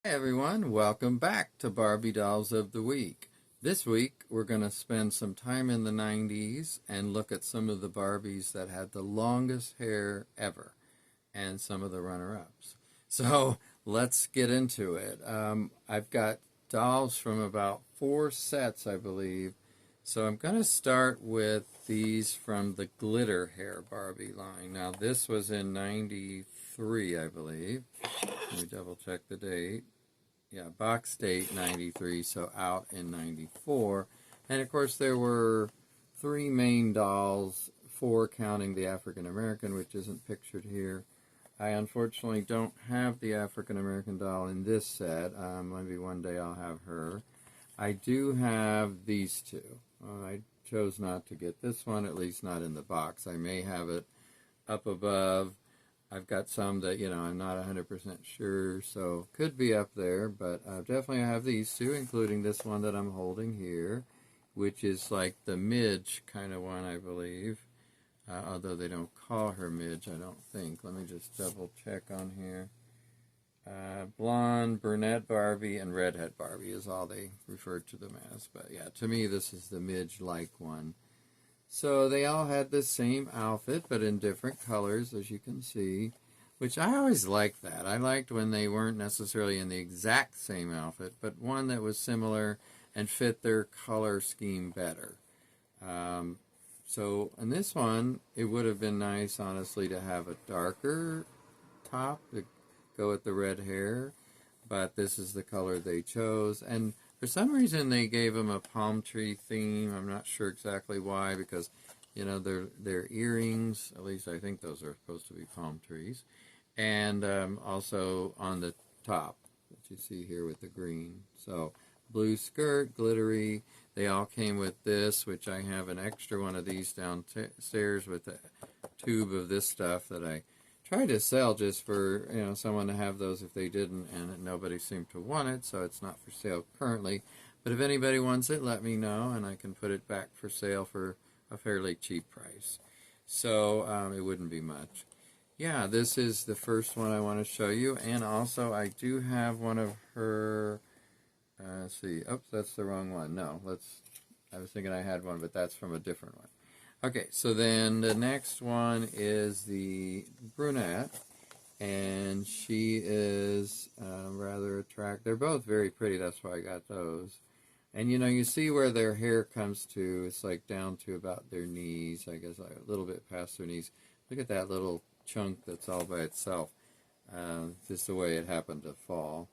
Hey everyone, welcome back to Barbie Dolls of the Week. This week we're going to spend some time in the 90s and look at some of the Barbies that had the longest hair ever and some of the runner-ups. So let's get into it. I've got dolls from about 4 sets, I believe. So I'm going to start with these from the glitter hair Barbie line. Now this was in 93, I believe. Let me double check the date. Yeah, box date 93, so out in 94. And of course there were 3 main dolls, 4 counting the African American, which isn't pictured here. I unfortunately don't have the African American doll in this set. Maybe one day I'll have her. I do have these two. I chose not to get this one, at least not in the box. I may have it up above. I've got some that, I'm not 100% sure, so could be up there, but definitely I have these two, including this one that I'm holding here, which is like the Midge kind of one, I believe, although they don't call her Midge, I don't think. Let me just double check on here. Blonde, brunette Barbie, and redhead Barbie is all they refer to them as, but yeah, to me this is the Midge-like one. So they all had the same outfit, but in different colors, as you can see, which I always liked that. I liked when they weren't necessarily in the exact same outfit, but one that was similar and fit their color scheme better. So in this one, it would have been nice, honestly, to have a darker top to go with the red hair, but this is the color they chose. And for some reason, they gave them a palm tree theme. I'm not sure exactly why, because, their earrings, at least I think those are supposed to be palm trees, and also on the top, that you see here with the green. So, blue skirt, glittery. They all came with this, which I have an extra one of these downstairs with a tube of this stuff that I tried to sell just for someone to have those if they didn't, and nobody seemed to want it, so it's not for sale currently. But if anybody wants it, let me know, and I can put it back for sale for a fairly cheap price. So it wouldn't be much. Yeah, this is the first one I want to show you, and also I do have one of her. Let's see. Oops, that's the wrong one. No, I was thinking I had one, but that's from a different one. Okay, so then the next one is the brunette, and she is rather attractive. They're both very pretty, that's why I got those. And you see where their hair comes to, it's like down to about their knees, I guess, like a little bit past their knees. Look at that little chunk that's all by itself, just the way it happened to fall.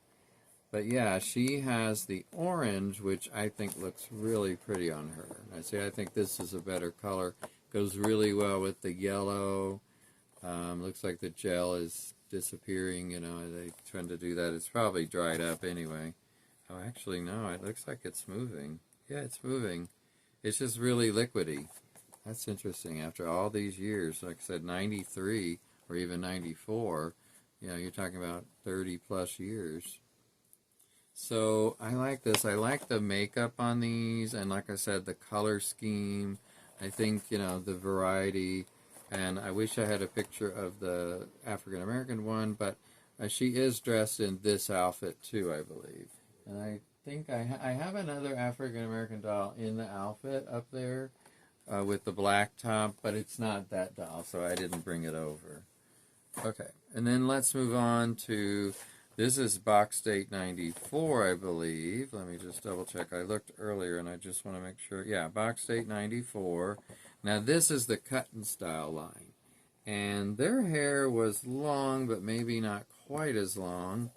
But yeah, she has the orange, which I think looks really pretty on her. I think this is a better color. Goes really well with the yellow. Looks like the gel is disappearing, they tend to do that. It's probably dried up anyway. Oh, actually, no, it looks like it's moving. Yeah, it's moving. It's just really liquidy. That's interesting. After all these years, like I said, 93 or even 94, you're talking about 30 plus years. So I like this. I like the makeup on these, and like I said, the color scheme. I think, the variety, and I wish I had a picture of the African American one, but she is dressed in this outfit too, I believe. And I think I have another African American doll in the outfit up there with the black top, but it's not that doll, so I didn't bring it over. Okay, and then let's move on to. This is box date 94, I believe. Let me just double check. I looked earlier and I just want to make sure. Yeah, box date 94. Now this is the cut and style line. And their hair was long, but maybe not quite as long.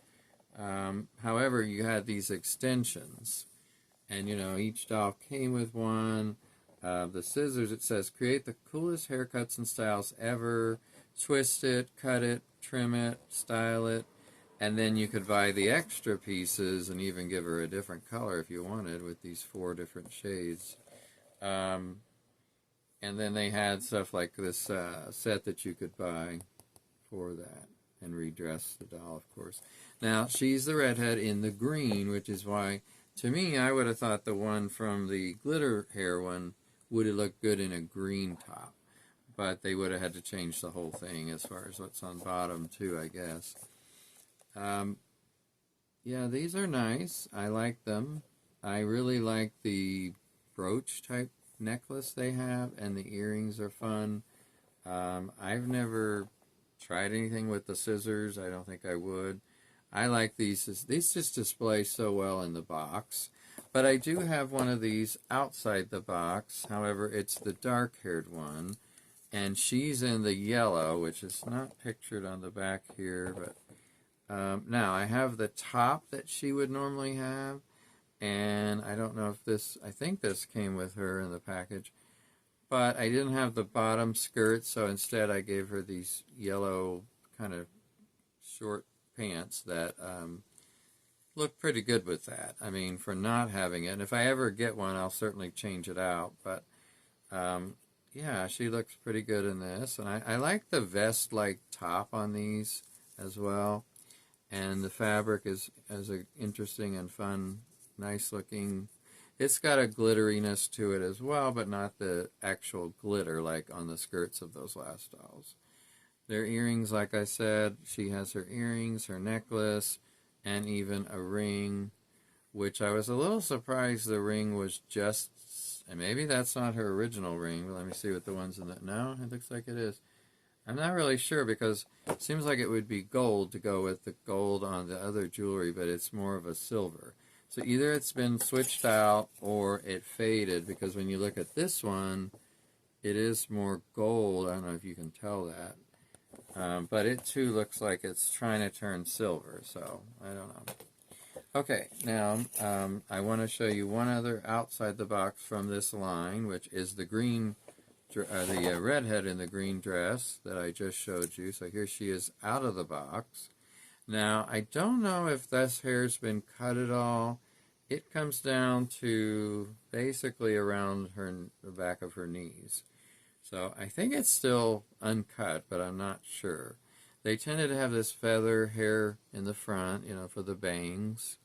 However, you had these extensions. And, each doll came with one. The scissors, it says, create the coolest haircuts and styles ever. Twist it, cut it, trim it, style it. And then you could buy the extra pieces and even give her a different color if you wanted with these 4 different shades. And then they had stuff like this set that you could buy for that and redress the doll, of course. Now, she's the redhead in the green, which is why, to me, I would have thought the one from the glitter hair one would have looked good in a green top. But they would have had to change the whole thing as far as what's on bottom, too, I guess. Yeah, these are nice. I like them. I really like the brooch type necklace they have, and the earrings are fun. I've never tried anything with the scissors. I don't think I would. I like these. These just display so well in the box. But I do have one of these outside the box. However, it's the dark-haired one. And she's in the yellow, which is not pictured on the back here. But now I have the top that she would normally have. And I don't know if this, I think this came with her in the package. But I didn't have the bottom skirt, so instead I gave her these yellow kind of short pants that look pretty good with that. I mean, for not having it. And if I ever get one, I'll certainly change it out. But yeah, she looks pretty good in this. And I like the vest-like top on these as well. And the fabric is an interesting and fun, nice looking. It's got a glitteriness to it as well, but not the actual glitter like on the skirts of those last dolls. Their earrings, like I said, she has her earrings, her necklace, and even a ring, which I was a little surprised the ring was just, and maybe that's not her original ring, but let me see what the ones in the, no, it looks like it is. I'm not really sure because it seems like it would be gold to go with the gold on the other jewelry, but it's more of a silver. So either it's been switched out or it faded, because when you look at this one, it is more gold. I don't know if you can tell that. But it too looks like it's trying to turn silver, so I don't know. Okay, now I want to show you one other outside the box from this line, which is the green, the redhead in the green dress that I just showed you. So here she is out of the box. Now, I don't know if this hair's been cut at all. It comes down to basically around the back of her knees. So I think it's still uncut, but I'm not sure. They tended to have this feather hair in the front, you know, for the bangs.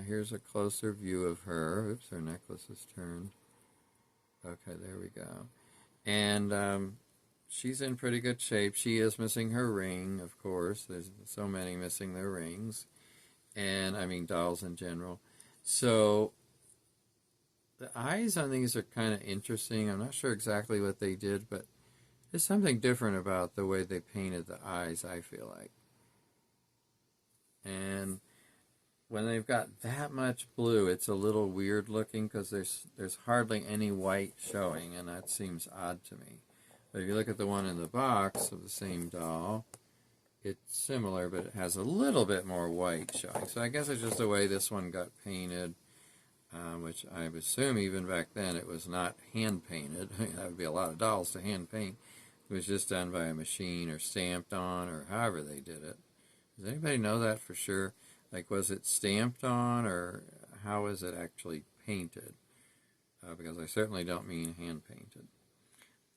Here's a closer view of her. Oops, her necklace is turned. Okay, there we go. And she's in pretty good shape. She is missing her ring, of course. There's so many missing their rings. And, I mean, dolls in general. So, the eyes on these are kind of interesting. I'm not sure exactly what they did, but there's something different about the way they painted the eyes, I feel like. And when they've got that much blue, it's a little weird looking because there's hardly any white showing, and that seems odd to me. But if you look at the one in the box of the same doll, it's similar, but it has a little bit more white showing. So I guess it's just the way this one got painted, which I assume even back then it was not hand-painted. That would be a lot of dolls to hand-paint. It was just done by a machine or stamped on or however they did it. Does anybody know that for sure? Like, was it stamped on, or how is it actually painted? Because I certainly don't mean hand-painted.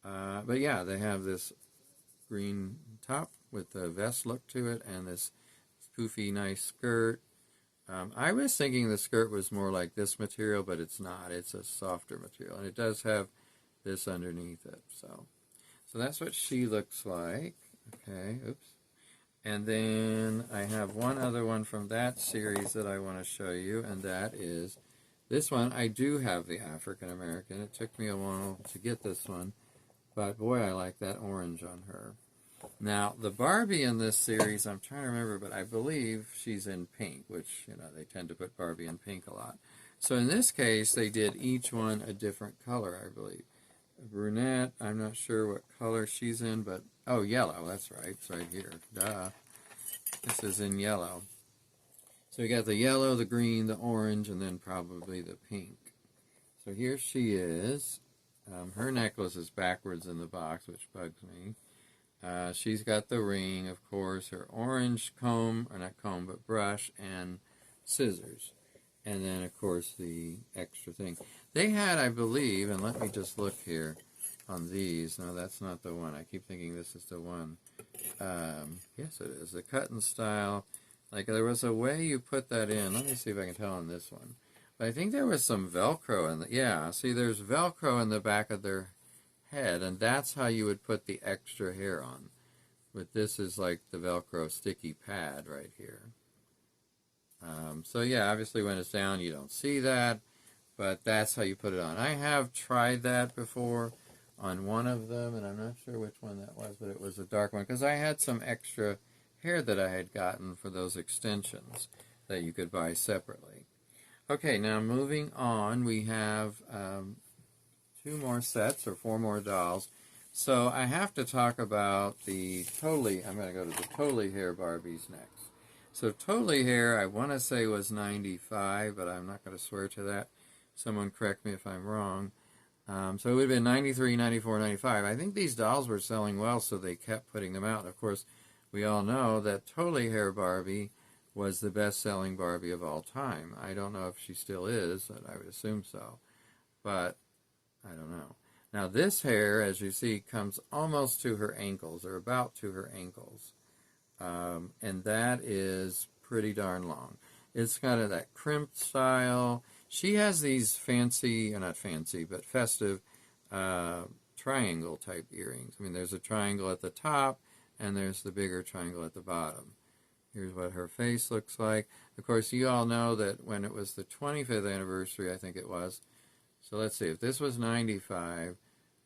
But yeah, they have this green top with the vest look to it, and this poofy, nice skirt. I was thinking the skirt was more like this material, but it's not. It's a softer material, and it does have this underneath it. So that's what she looks like. Okay, oops. And then I have one other one from that series that I want to show you, and that is this one. I do have the African American. It took me a while to get this one, but boy, I like that orange on her. Now, the Barbie in this series, I'm trying to remember, but I believe she's in pink, which, you know, they tend to put Barbie in pink a lot. So in this case, they did each one a different color, I believe. A brunette, I'm not sure what color she's in, but, oh, yellow, that's right, it's right here, duh. This is in yellow. So you got the yellow, the green, the orange, and then probably the pink. So here she is. Her necklace is backwards in the box, which bugs me. She's got the ring, of course, her orange comb, or not comb, but brush, and scissors. And then, of course, the extra thing. They had, I believe, and let me just look here on these. No, that's not the one. I keep thinking this is the one. Yes, it is. The cut and style. Like, there was a way you put that in. Let me see if I can tell on this one. But I think there was some Velcro in the, yeah, see, there's Velcro in the back of their head, and that's how you would put the extra hair on. But this is like the Velcro sticky pad right here. So yeah, obviously when it's down you don't see that, but that's how you put it on. I have tried that before on one of them, and I'm not sure which one that was, but it was a dark one because I had some extra hair that I had gotten for those extensions that you could buy separately. Okay, now moving on, we have 2 more sets or 4 more dolls. So I have to talk about I'm going to go to the Totally Hair Barbies next. So Totally Hair, I want to say was 95, but I'm not going to swear to that. Someone correct me if I'm wrong. So it would have been 93, 94, 95. I think these dolls were selling well, so they kept putting them out. Of course, we all know that Totally Hair Barbie was the best-selling Barbie of all time. I don't know if she still is, but I would assume so. But I don't know. Now this hair, as you see, comes almost to her ankles, or about to her ankles. And that is pretty darn long. It's kind of that crimped style. She has these fancy, or not fancy, but festive triangle type earrings. I mean, there's a triangle at the top, and there's the bigger triangle at the bottom. Here's what her face looks like. Of course, you all know that when it was the 25th anniversary, I think it was. So let's see, if this was 95,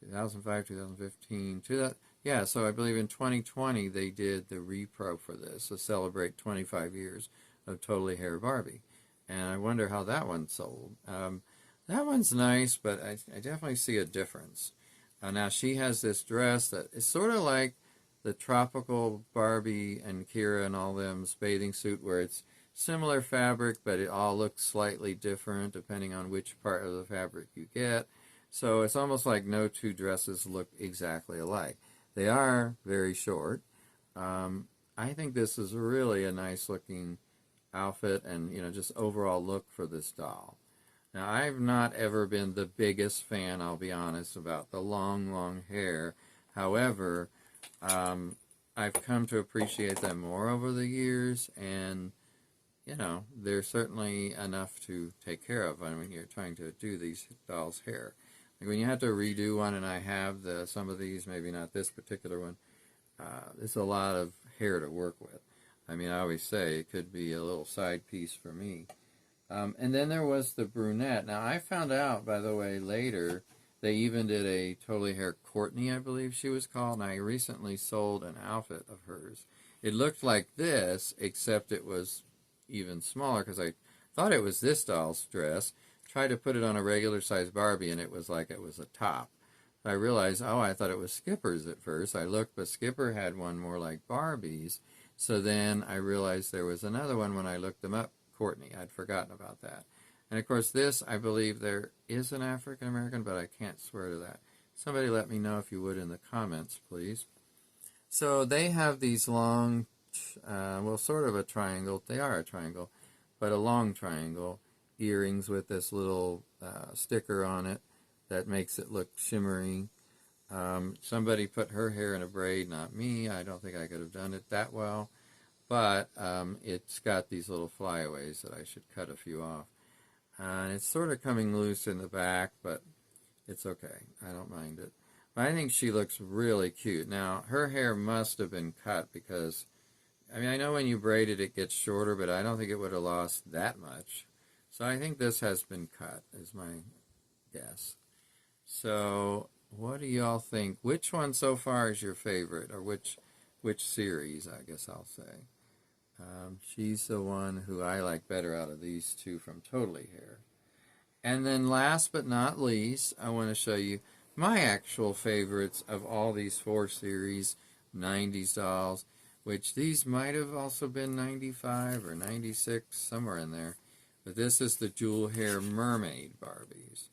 2005, 2015, yeah, so I believe in 2020 they did the repro for this to celebrate 25 years of Totally Hair Barbie. And I wonder how that one sold. That one's nice, but I definitely see a difference. Now she has this dress that is sort of like the tropical Barbie and Kira and all them's bathing suit, where it's similar fabric, but it all looks slightly different depending on which part of the fabric you get. So it's almost like no two dresses look exactly alike. They are very short. I think this is really a nice looking outfit and, just overall look for this doll. Now, I've not ever been the biggest fan, I'll be honest, about the long, long hair. However, I've come to appreciate them more over the years, and they're certainly enough to take care of when you're trying to do these dolls' hair. Like when you have to redo one, and I have some of these, maybe not this particular one, it's a lot of hair to work with. I mean, I always say it could be a little side piece for me. And then there was the brunette. Now, I found out, by the way, later, they even did a Totally Hair Courtney, I believe she was called, and I recently sold an outfit of hers. It looked like this, except it was even smaller, because I thought it was this doll's dress. Tried to put it on a regular size Barbie, and it was like it was a top. I realized, I thought it was Skipper's at first. I looked, but Skipper had one more like Barbie's. So then I realized there was another one when I looked them up, Courtney. I'd forgotten about that. And of course this, I believe there is an African American, but I can't swear to that. Somebody let me know if you would in the comments, please. So they have these long, sort of a triangle. They are a triangle, but a long triangle. Earrings with this little sticker on it that makes it look shimmery. Somebody put her hair in a braid, not me. I don't think I could have done it that well. But it's got these little flyaways that I should cut a few off. And it's sort of coming loose in the back, but it's okay. I don't mind it. But I think she looks really cute. Now, her hair must have been cut because, I know when you braid it, it gets shorter, but I don't think it would have lost that much. So I think this has been cut, is my guess. So what do y'all think? Which one so far is your favorite, or which series, I guess I'll say? She's the one who I like better out of these two from Totally Hair. And then last but not least, I want to show you my actual favorites of all these 4 series, 90s dolls, which these might have also been 95 or 96, somewhere in there. But this is the Jewel Hair Mermaid Barbies,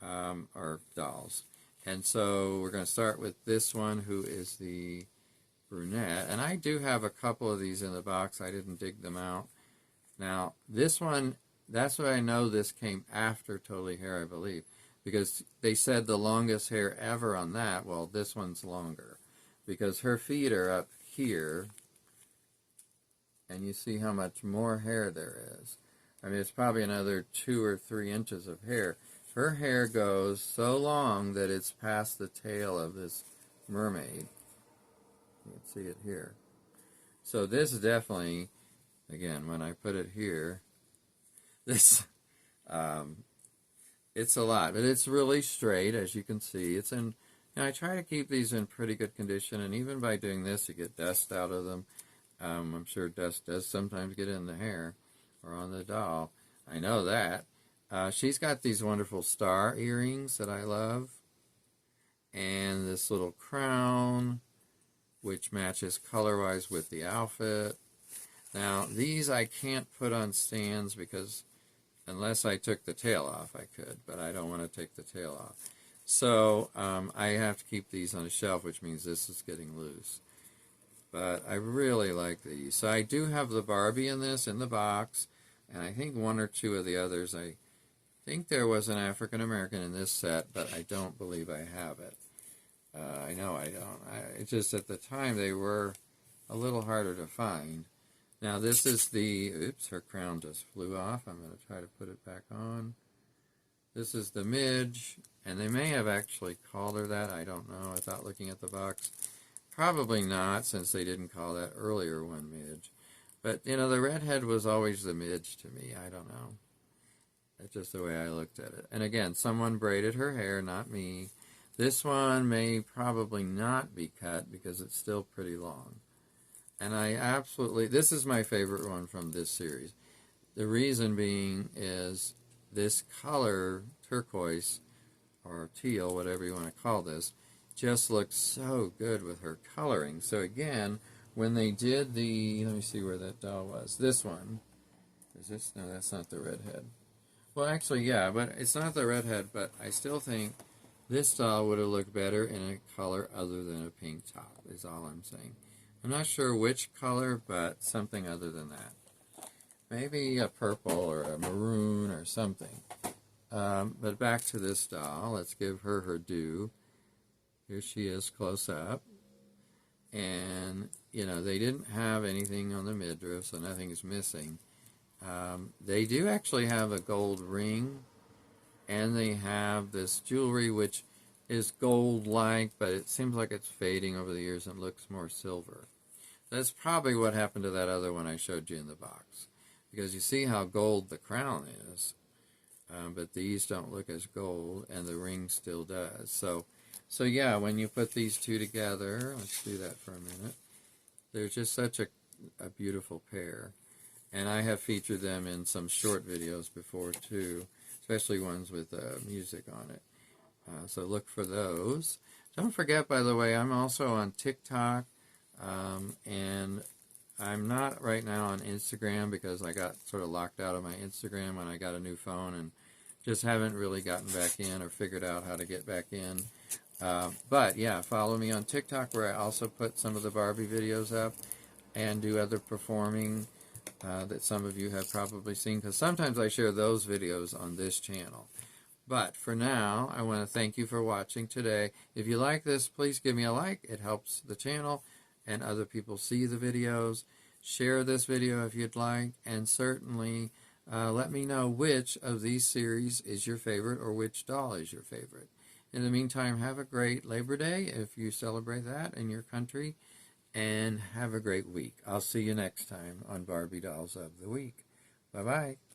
or dolls. And so we're going to start with this one, who is the brunette. And I do have a couple of these in the box. I didn't dig them out. Now, this one, that's why I know this came after Totally Hair, I believe, because they said the longest hair ever on that. Well, this one's longer because her feet are up here, and you see how much more hair there is. It's probably another 2 or 3 inches of hair. Her hair goes so long that it's past the tail of this mermaid. You can see it here. So this definitely, again, when I put it here, this, it's a lot, but it's really straight, as you can see. It's in, and I try to keep these in pretty good condition, and even by doing this, you get dust out of them. I'm sure dust does sometimes get in the hair or on the doll. I know that. She's got these wonderful star earrings that I love, and this little crown, which matches color-wise with the outfit. Now, these I can't put on stands because unless I took the tail off, I could, but I don't want to take the tail off. So I have to keep these on a shelf, which means this is getting loose. But I really like these. So I do have the Barbie in this, in the box, and I think one or two of the others. I think there was an African American in this set, but I don't believe I have it. I know I don't. It's just at the time they were a little harder to find. Now this is the, oops, her crown just flew off. I'm going to try to put it back on. This is the midge, and they may have actually called her that. I don't know without looking at the box. Probably not, since they didn't call that earlier one midge. But, you know, the redhead was always the midge to me. I don't know. That's just the way I looked at it. And again, someone braided her hair, not me. This one may probably not be cut because it's still pretty long. And I absolutely, this is my favorite one from this series. The reason being is this color, turquoise, or teal, whatever you want to call this, just looks so good with her coloring. So again, when they did the, let me see where that doll was. This one. Is this? No, that's not the redhead. Well, actually, yeah, but it's not the redhead, but I still think this doll would have looked better in a color other than a pink top, is all I'm saying. I'm not sure which color, but something other than that. Maybe a purple or a maroon or something. But back to this doll. Let's give her her due. Here she is close up. And, you know, they didn't have anything on the midriff, so nothing is missing. They do actually have a gold ring, and they have this jewelry, which is gold-like, but it seems like it's fading over the years and looks more silver. That's probably what happened to that other one I showed you in the box, because you see how gold the crown is, but these don't look as gold, and the ring still does. So yeah, when you put these two together, let's do that for a minute, they're just such a beautiful pair. And I have featured them in some short videos before too, especially ones with music on it. So look for those. Don't forget, by the way, I'm also on TikTok, and I'm not right now on Instagram because I got sort of locked out of my Instagram when I got a new phone and just haven't really gotten back in or figured out how to get back in. But yeah, follow me on TikTok, where I also put some of the Barbie videos up and do other performing that some of you have probably seen, because sometimes I share those videos on this channel. But for now, I want to thank you for watching today. If you like this, please give me a like. It helps the channel and other people see the videos. Share this video if you'd like, and certainly let me know which of these series is your favorite or which doll is your favorite. In the meantime, have a great Labor Day if you celebrate that in your country, and have a great week. I'll see you next time on Barbie Dolls of the Week. Bye-bye.